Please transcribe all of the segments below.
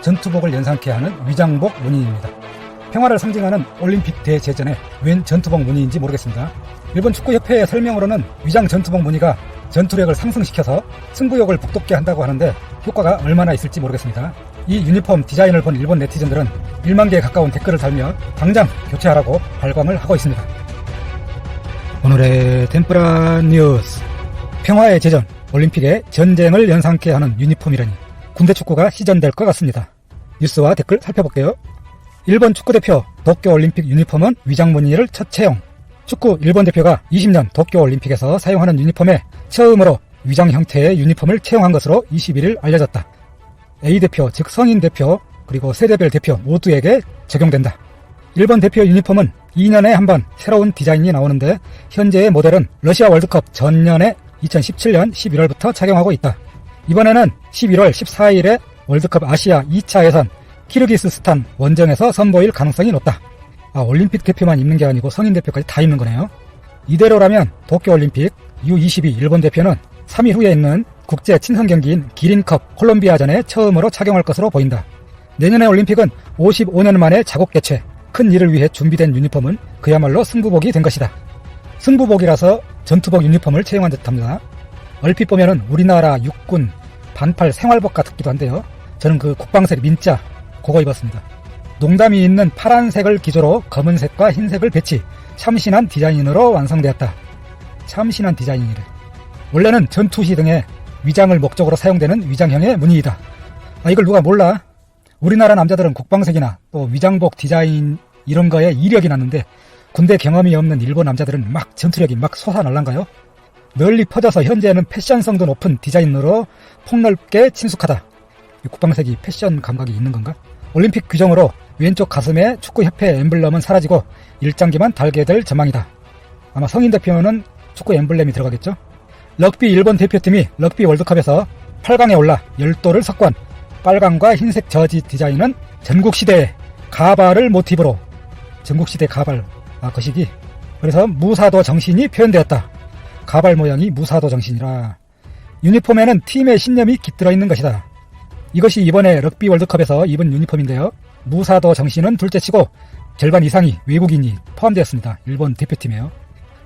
전투복을 연상케 하는 위장복 무늬입니다. 평화를 상징하는 올림픽 대제전에 웬 전투복 무늬인지 모르겠습니다. 일본 축구협회의 설명으로는 위장 전투복 무늬가 전투력을 상승시켜서 승부욕을 북돋게 한다고 하는데 효과가 얼마나 있을지 모르겠습니다. 이 유니폼 디자인을 본 일본 네티즌들은 1만 개에 가까운 댓글을 달며 당장 교체하라고 발광을 하고 있습니다. 오늘의 템프라 뉴스. 평화의 제전, 올림픽에 전쟁을 연상케 하는 유니폼이라니 군대 축구가 시전될 것 같습니다. 뉴스와 댓글 살펴볼게요. 일본 축구대표 도쿄올림픽 유니폼은 위장 무늬를 첫 채용. 축구 일본 대표가 20년 도쿄올림픽에서 사용하는 유니폼에 처음으로 위장 형태의 유니폼을 채용한 것으로 21일 알려졌다. A대표, 즉 성인 대표, 그리고 세대별 대표 모두에게 적용된다. 일본 대표 유니폼은 2년에 한 번 새로운 디자인이 나오는데 현재의 모델은 러시아 월드컵 전년에 2017년 11월부터 착용하고 있다. 이번에는 11월 14일에 월드컵 아시아 2차 예선 키르기스스탄 원정에서 선보일 가능성이 높다. 올림픽 대표만 입는 게 아니고 성인 대표까지 다 입는 거네요. 이대로라면 도쿄올림픽 U22 일본 대표는 3일 후에 있는 국제 친선 경기인 기린컵 콜롬비아전에 처음으로 착용할 것으로 보인다. 내년의 올림픽은 55년 만에 자국 개최, 큰 일을 위해 준비된 유니폼은 그야말로 승부복이 된 것이다. 승부복이라서 전투복 유니폼을 채용한 듯합니다. 얼핏 보면은 우리나라 육군 반팔 생활복 같기도 한데요. 저는 그 국방색 민자 그거 입었습니다. 농담이 있는 파란색을 기조로 검은색과 흰색을 배치, 참신한 디자인으로 완성되었다. 참신한 디자인이래. 원래는 전투시 등의 위장을 목적으로 사용되는 위장형의 무늬이다. 이걸 누가 몰라? 우리나라 남자들은 국방색이나 또 위장복 디자인 이런 거에 이력이 났는데 군대 경험이 없는 일본 남자들은 막 전투력이 막 솟아날란가요? 널리 퍼져서 현재는 패션성도 높은 디자인으로 폭넓게 친숙하다. 국방색이 패션 감각이 있는 건가? 올림픽 규정으로 왼쪽 가슴에 축구협회 엠블럼은 사라지고 일장기만 달게 될 전망이다. 아마 성인 대표는 축구 엠블렘이 들어가겠죠? 럭비 일본 대표팀이 럭비 월드컵에서 8강에 올라 열도를 석권. 빨강과 흰색 저지 디자인은 전국시대의 가발을 모티브로. 전국시대 가발, 거시기. 그래서 무사도 정신이 표현되었다. 가발 모양이 무사도 정신이라. 유니폼에는 팀의 신념이 깃들어 있는 것이다. 이것이 이번에 럭비 월드컵에서 입은 유니폼인데요. 무사도 정신은 둘째치고 절반 이상이 외국인이 포함되었습니다. 일본 대표팀에요.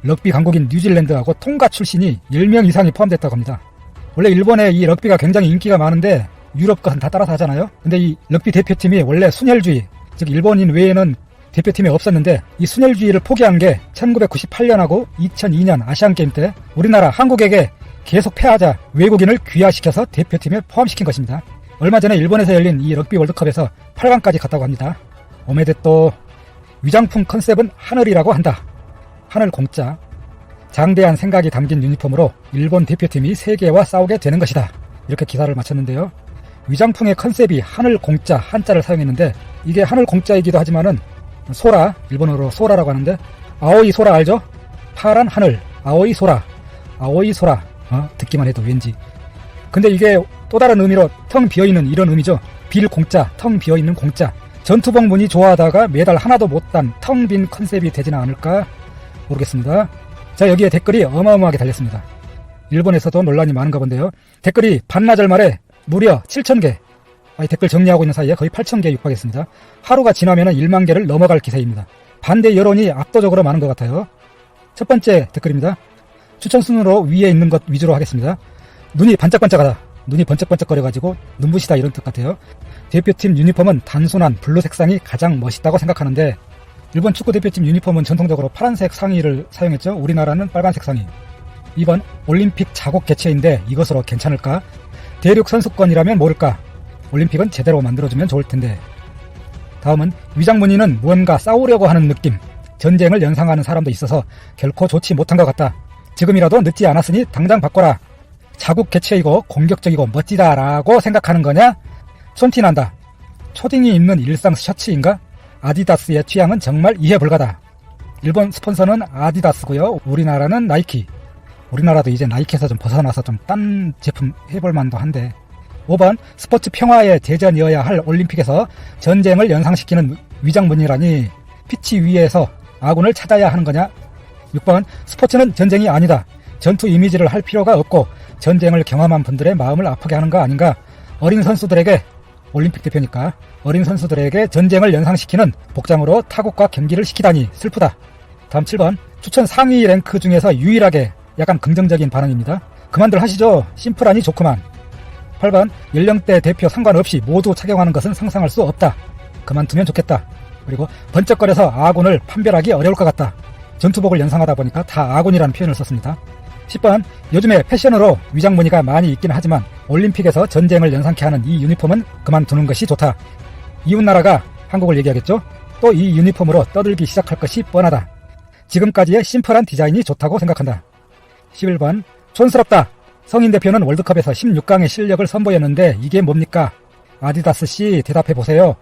럭비 강국인 뉴질랜드하고 통가 출신이 10명 이상이 포함됐다고 합니다. 원래 일본에 이 럭비가 굉장히 인기가 많은데 유럽 건 다 따라서 하잖아요. 근데 이 럭비 대표팀이 원래 순혈주의, 즉 일본인 외에는 대표팀에 없었는데 이 순혈주의를 포기한 게 1998년하고 2002년 아시안게임 때 우리나라 한국에게 계속 패하자 외국인을 귀화시켜서 대표팀에 포함시킨 것입니다. 얼마 전에 일본에서 열린 이 럭비 월드컵에서 8강까지 갔다고 합니다. 오메데또. 위장품 컨셉은 하늘이라고 한다. 하늘 공짜. 장대한 생각이 담긴 유니폼으로 일본 대표팀이 세계와 싸우게 되는 것이다. 이렇게 기사를 마쳤는데요. 위장품의 컨셉이 하늘 공짜 한자를 사용했는데 이게 하늘 공짜이기도 하지만은 소라, 일본어로 소라라고 하는데 아오이 소라 알죠? 파란 하늘, 아오이 소라, 아오이 소라. 듣기만 해도 왠지. 근데 이게 또 다른 의미로 텅 비어있는 이런 의미죠. 빌 공짜, 텅 비어있는 공짜. 전투복 무늬 좋아하다가 메달 하나도 못 딴 텅 빈 컨셉이 되지는 않을까 모르겠습니다. 자, 여기에 댓글이 어마어마하게 달렸습니다. 일본에서도 논란이 많은가 본데요. 댓글이 반나절 말에 무려 7,000개. 댓글 정리하고 있는 사이에 거의 8,000개 육박했습니다. 하루가 지나면 1만 개를 넘어갈 기세입니다. 반대 여론이 압도적으로 많은 것 같아요. 첫 번째 댓글입니다. 추천 순으로 위에 있는 것 위주로 하겠습니다. 눈이 반짝반짝하다. 눈이 번쩍번쩍거려가지고 눈부시다 이런 뜻 같아요. 대표팀 유니폼은 단순한 블루 색상이 가장 멋있다고 생각하는데 일본 축구 대표팀 유니폼은 전통적으로 파란색 상의를 사용했죠. 우리나라는 빨간색 상의. 이번 올림픽 자국 개최인데 이것으로 괜찮을까? 대륙 선수권이라면 모를까? 올림픽은 제대로 만들어주면 좋을 텐데. 다음은 위장 무늬는 무언가 싸우려고 하는 느낌, 전쟁을 연상하는 사람도 있어서 결코 좋지 못한 것 같다. 지금이라도 늦지 않았으니 당장 바꿔라. 자국 개최이고 공격적이고 멋지다라고 생각하는 거냐? 손티난다. 초딩이 입는 일상 셔츠인가? 아디다스의 취향은 정말 이해 불가다. 일본 스폰서는 아디다스고요. 우리나라는 나이키. 우리나라도 이제 나이키에서 좀 벗어나서 좀 딴 제품 해볼 만도 한데. 5번 스포츠 평화의 대전이어야 할 올림픽에서 전쟁을 연상시키는 위장무늬라니 피치 위에서 아군을 찾아야 하는 거냐? 6번 스포츠는 전쟁이 아니다. 전투 이미지를 할 필요가 없고 전쟁을 경험한 분들의 마음을 아프게 하는 거 아닌가? 어린 선수들에게 올림픽 대표니까 어린 선수들에게 전쟁을 연상시키는 복장으로 타국과 경기를 시키다니 슬프다. 다음 7번. 추천 상위 랭크 중에서 유일하게 약간 긍정적인 반응입니다. 그만들 하시죠. 심플하니 좋구만. 8번. 연령대 대표 상관없이 모두 착용하는 것은 상상할 수 없다. 그만두면 좋겠다. 그리고 번쩍거려서 아군을 판별하기 어려울 것 같다. 전투복을 연상하다 보니까 다 아군이라는 표현을 썼습니다. 10번. 요즘에 패션으로 위장 무늬가 많이 있긴 하지만 올림픽에서 전쟁을 연상케 하는 이 유니폼은 그만두는 것이 좋다. 이웃나라가 한국을 얘기하겠죠? 또 이 유니폼으로 떠들기 시작할 것이 뻔하다. 지금까지의 심플한 디자인이 좋다고 생각한다. 11번. 촌스럽다. 성인 대표는 월드컵에서 16강의 실력을 선보였는데 이게 뭡니까? 아디다스씨 대답해보세요.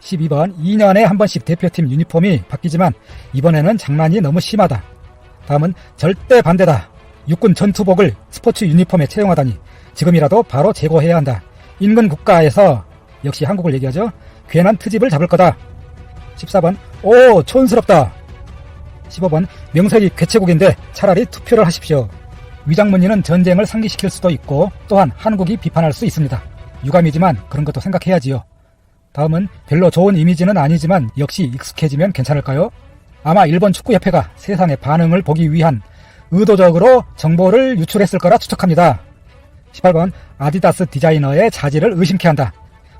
12번. 2년에 한 번씩 대표팀 유니폼이 바뀌지만 이번에는 장난이 너무 심하다. 다음은 절대 반대다. 육군 전투복을 스포츠 유니폼에 채용하다니 지금이라도 바로 제거해야 한다. 인근 국가에서 역시 한국을 얘기하죠. 괜한 트집을 잡을 거다. 14번. 오, 촌스럽다. 15번. 명색이 괴체국인데 차라리 투표를 하십시오. 위장무늬는 전쟁을 상기시킬 수도 있고 또한 한국이 비판할 수 있습니다. 유감이지만 그런 것도 생각해야지요. 다음은 별로 좋은 이미지는 아니지만 역시 익숙해지면 괜찮을까요? 아마 일본 축구협회가 세상의 반응을 보기 위한 의도적으로 정보를 유출했을 거라 추측합니다. 18번. 아디다스 디자이너의 자질을 의심케 한다.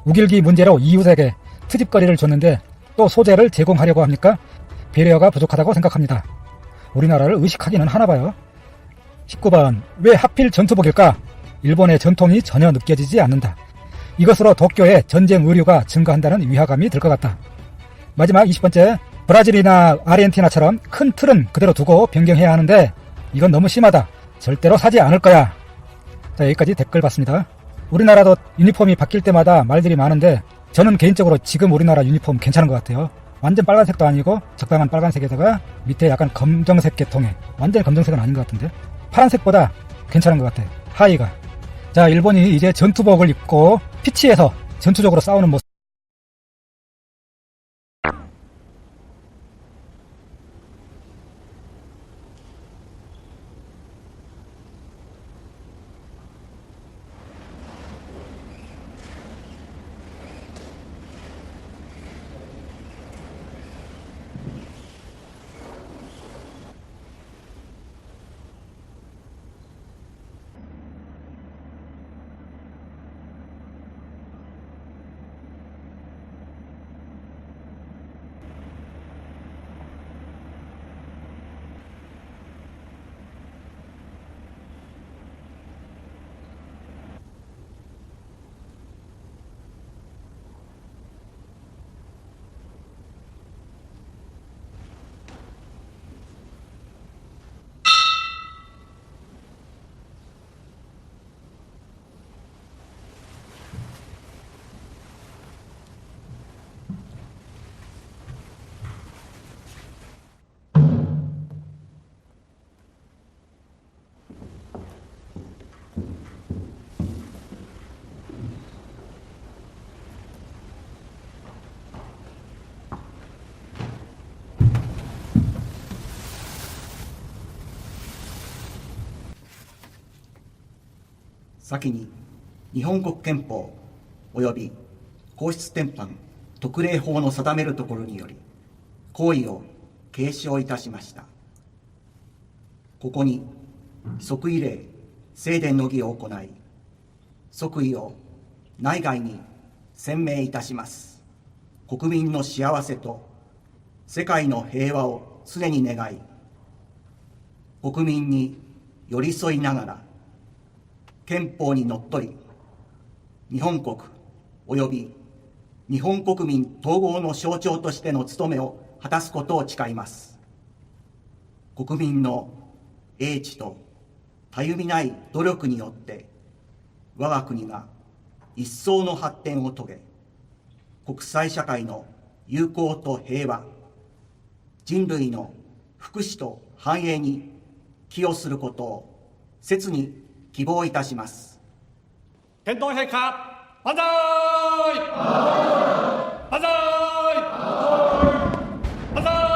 우길기 문제로 이웃에게 트집거리를 줬는데 또 소재를 제공하려고 합니까? 배려가 부족하다고 생각합니다. 우리나라를 의식하기는 하나봐요. 19번. 왜 하필 전투복일까? 일본의 전통이 전혀 느껴지지 않는다. 이것으로 도쿄의 전쟁 의류가 증가한다는 위화감이 들 것 같다. 마지막 20번째. 브라질이나 아르헨티나처럼 큰 틀은 그대로 두고 변경해야 하는데 이건 너무 심하다. 절대로 사지 않을 거야. 자, 여기까지 댓글 봤습니다. 우리나라도 유니폼이 바뀔 때마다 말들이 많은데 저는 개인적으로 지금 우리나라 유니폼 괜찮은 것 같아요. 완전 빨간색도 아니고 적당한 빨간색에다가 밑에 약간 검정색 계통에, 완전 검정색은 아닌 것 같은데 파란색보다 괜찮은 것 같아. 하의가. 자, 일본이 이제 전투복을 입고 피치에서 전투적으로 싸우는 모습.先に日本国憲法及び皇室典範特例法の定めるところにより行為を継承いたしました。ここに即位礼正殿の儀を行い、即位を内外に宣明いたします。国民の幸せと世界の平和を常に願い、国民に寄り添いながら憲法にのっとり、日本国及び日本国民統合の象徴としての務めを果たすことを誓います。国民の英知とたゆみない努力によって、我が国が一層の発展を遂げ、国際社会の友好と平和、人類の福祉と繁栄に寄与することを切に希望いたします。天皇陛下、万歳！万歳！万歳！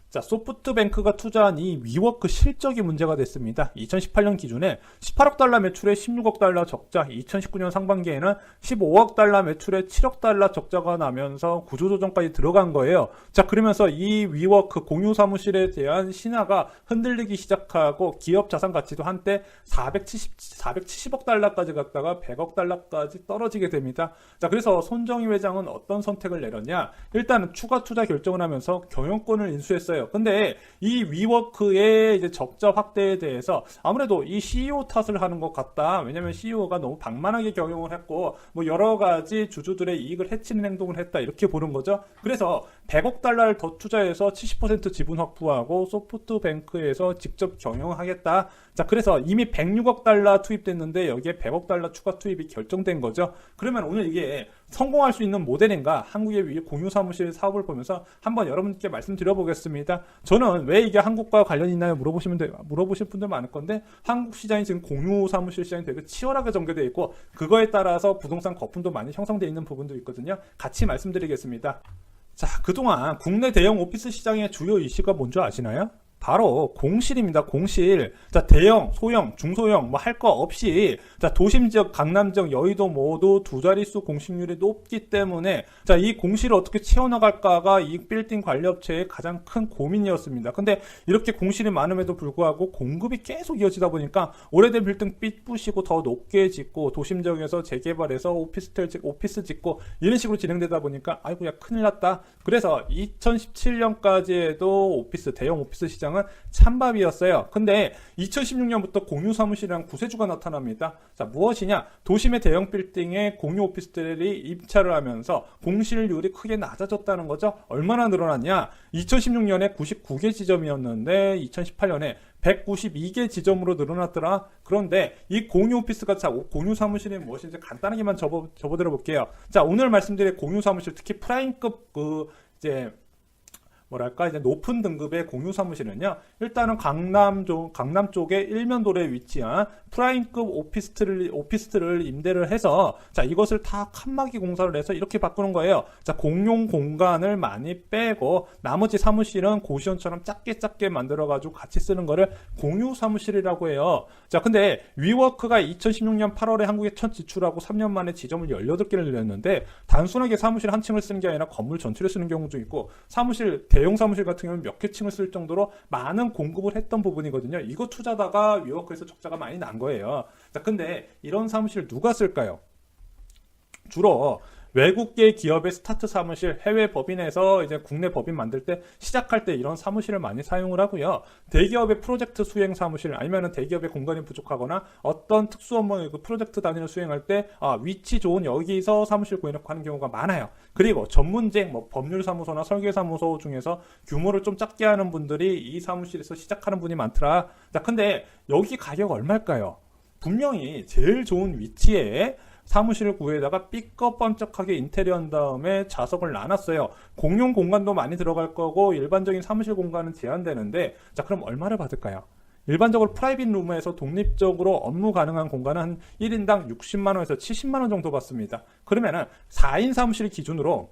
자, 소프트뱅크가 투자한 이 위워크 실적이 문제가 됐습니다. 2018년 기준에 18억 달러 매출에 16억 달러 적자, 2019년 상반기에는 15억 달러 매출에 7억 달러 적자가 나면서 구조조정까지 들어간 거예요. 자, 그러면서 이 위워크 공유 사무실에 대한 신화가 흔들리기 시작하고 기업 자산 가치도 한때 470억 달러까지 갔다가 100억 달러까지 떨어지게 됩니다. 자, 그래서 손정희 회장은 어떤 선택을 내렸냐? 일단은 추가 투자 결정을 하면서 경영권을 인수했어요. 근데 이 위워크의 이제 적자 확대에 대해서 아무래도 이 CEO 탓을 하는 것 같다. 왜냐면 CEO가 너무 방만하게 경영을 했고 뭐 여러 가지 주주들의 이익을 해치는 행동을 했다. 이렇게 보는 거죠. 그래서 100억 달러를 더 투자해서 70% 지분 확보하고 소프트뱅크에서 직접 경영하겠다. 자, 그래서 이미 106억 달러 투입됐는데 여기에 100억 달러 추가 투입이 결정된 거죠. 그러면 오늘 이게 성공할 수 있는 모델인가? 한국의 공유 사무실 사업을 보면서 한번 여러분께 말씀드려 보겠습니다. 저는 왜 이게 한국과 관련이 있나요? 물어보실 분들 많을 건데 한국 시장이 지금 공유 사무실 시장이 되게 치열하게 전개되어 있고 그거에 따라서 부동산 거품도 많이 형성되어 있는 부분도 있거든요. 같이 말씀드리겠습니다. 자, 그동안 국내 대형 오피스 시장의 주요 이슈가 뭔지 아시나요? 바로 공실입니다. 공실. 자, 대형, 소형, 중소형 뭐 할 거 없이 자, 도심 지역, 강남 지역, 여의도 모두 두 자릿수 공실률이 높기 때문에 자, 이 공실을 어떻게 채워나갈까가 이 빌딩 관리업체의 가장 큰 고민이었습니다. 근데 이렇게 공실이 많음에도 불구하고 공급이 계속 이어지다 보니까 오래된 빌딩 삐부시고 더 높게 짓고 도심 지역에서 재개발해서 오피스 짓고 이런 식으로 진행되다 보니까 아이고 야 큰일 났다. 그래서 2017년까지에도 오피스, 대형 오피스 시장은 찬밥이었어요. 근데 2016년부터 공유 사무실이란 구세주가 나타납니다. 자, 무엇이냐? 도심의 대형 빌딩에 공유 오피스텔이 입찰을 하면서 공실률이 크게 낮아졌다는 거죠. 얼마나 늘어났냐? 2016년에 99개 지점이었는데 2018년에 192개 지점으로 늘어났더라. 그런데 이 공유 오피스가 자, 공유 사무실이 무엇인지 간단하게만 접어들어 볼게요. 자, 오늘 말씀드릴 공유 사무실 특히 프라임급 이제 높은 등급의 공유 사무실은요, 일단은 강남 쪽에 일면도로에 위치한 프라임급 오피스텔을 임대를 해서, 자, 이것을 다 칸막이 공사를 해서 이렇게 바꾸는 거예요. 자, 공용 공간을 많이 빼고, 나머지 사무실은 고시원처럼 작게 만들어가지고 같이 쓰는 거를 공유 사무실이라고 해요. 자, 근데 위워크가 2016년 8월에 한국에 첫 지출하고 3년 만에 지점을 18개를 늘렸는데, 단순하게 사무실 한 층을 쓰는 게 아니라 건물 전체를 쓰는 경우도 있고, 대형 사무실 같은 경우는 몇 개 층을 쓸 정도로 많은 공급을 했던 부분이거든요. 이거 투자다가 위워크에서 적자가 많이 난 거예요. 자, 근데 이런 사무실 누가 쓸까요? 주로 외국계 기업의 스타트 사무실, 해외 법인에서 이제 국내 법인 만들 때 시작할 때 이런 사무실을 많이 사용을 하고요. 대기업의 프로젝트 수행 사무실 아니면 대기업의 공간이 부족하거나 어떤 특수 업무 프로젝트 단위를 수행할 때 위치 좋은 여기서 사무실 구해놓고 하는 경우가 많아요. 그리고 전문직, 법률사무소나 설계사무소 중에서 규모를 좀 작게 하는 분들이 이 사무실에서 시작하는 분이 많더라. 자, 근데 여기 가격 얼마일까요? 분명히 제일 좋은 위치에 사무실을 구해다가 삐꺼번쩍하게 인테리어한 다음에 좌석을 나눴어요. 공용 공간도 많이 들어갈 거고 일반적인 사무실 공간은 제한되는데, 자, 그럼 얼마를 받을까요? 일반적으로 프라이빗 룸에서 독립적으로 업무 가능한 공간은 한 1인당 60만원에서 70만원 정도 받습니다. 그러면은 4인 사무실 기준으로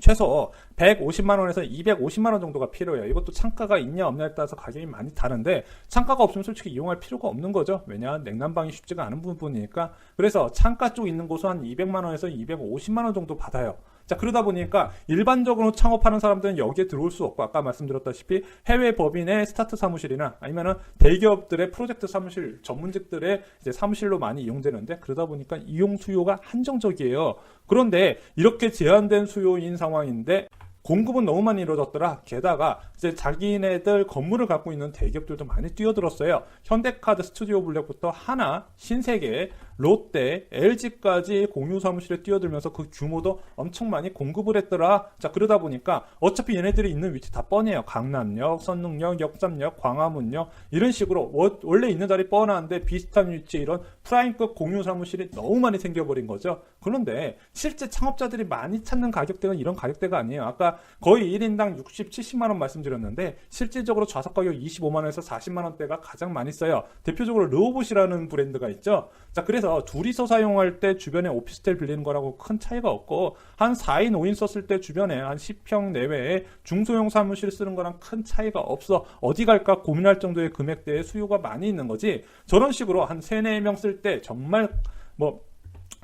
최소 150만원에서 250만원 정도가 필요해요. 이것도 창가가 있냐 없냐에 따라서 가격이 많이 다른데, 창가가 없으면 솔직히 이용할 필요가 없는 거죠. 왜냐, 냉난방이 쉽지가 않은 부분이니까. 그래서 창가 쪽 있는 곳은 한 200만원에서 250만원 정도 받아요. 자, 그러다 보니까 일반적으로 창업하는 사람들은 여기에 들어올 수 없고, 아까 말씀드렸다시피 해외 법인의 스타트 사무실이나 아니면은 대기업들의 프로젝트 사무실, 전문직들의 이제 사무실로 많이 이용되는데, 그러다 보니까 이용 수요가 한정적이에요. 그런데 이렇게 제한된 수요인 상황인데 공급은 너무 많이 이루어졌더라. 게다가 이제 자기네들 건물을 갖고 있는 대기업들도 많이 뛰어들었어요. 현대카드, 스튜디오 블랙부터 하나, 신세계, 롯데, LG까지 공유 사무실에 뛰어들면서 그 규모도 엄청 많이 공급을 했더라. 자, 그러다 보니까 어차피 얘네들이 있는 위치 다 뻔해요. 강남역, 선릉역, 역삼역, 광화문역 이런 식으로 원래 있는 자리 뻔한데 비슷한 위치에 이런 프라임급 공유 사무실이 너무 많이 생겨버린 거죠. 그런데 실제 창업자들이 많이 찾는 가격대가 이런 가격대가 아니에요. 아까 거의 1인당 60, 70만 원 말씀드렸는데 실질적으로 좌석 가격 25만 원에서 40만 원대가 가장 많이 써요. 대표적으로 르오봇이라는 브랜드가 있죠. 자, 그래서 둘이서 사용할 때 주변에 오피스텔 빌리는 거라고 큰 차이가 없고 한 4인, 5인 썼을 때 주변에 한 10평 내외에 중소형 사무실 쓰는 거랑 큰 차이가 없어. 어디 갈까 고민할 정도의 금액대에 수요가 많이 있는 거지. 저런 식으로 한 3, 4명 쓸 때 정말 뭐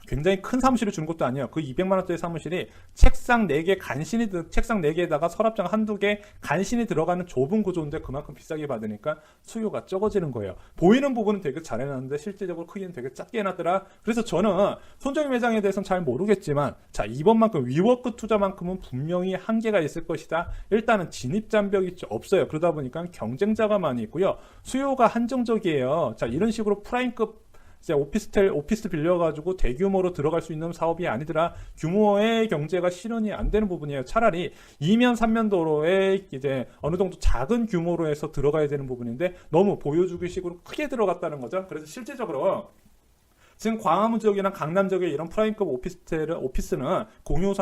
굉장히 큰 사무실을 주는 것도 아니에요. 그 200만 원짜리 사무실이 책상 4개 간신히 책상 4개에다가 서랍장 한두 개 간신히 들어가는 좁은 구조인데 그만큼 비싸게 받으니까 수요가 적어지는 거예요. 보이는 부분은 되게 잘 해놨는데 실제적으로 크기는 되게 작게 해놨더라. 그래서 저는 손정희 매장에 대해서는 잘 모르겠지만 자, 이번만큼 위워크 투자만큼은 분명히 한계가 있을 것이다. 일단은 진입 장벽이 없어요. 그러다 보니까 경쟁자가 많이 있고요. 수요가 한정적이에요. 자, 이런 식으로 프라임급 이제 오피스 빌려가지고 대규모로 들어갈 수 있는 사업이 아니더라. 규모의 경제가 실현이 안 되는 부분이에요. 차라리 2면, 3면 도로에 이제 어느 정도 작은 규모로 해서 들어가야 되는 부분인데 너무 보여주기식으로 크게 들어갔다는 거죠. 그래서 실질적으로 지금 광화문 지역이나 강남 지역의 이런 프라임급 오피스는 공유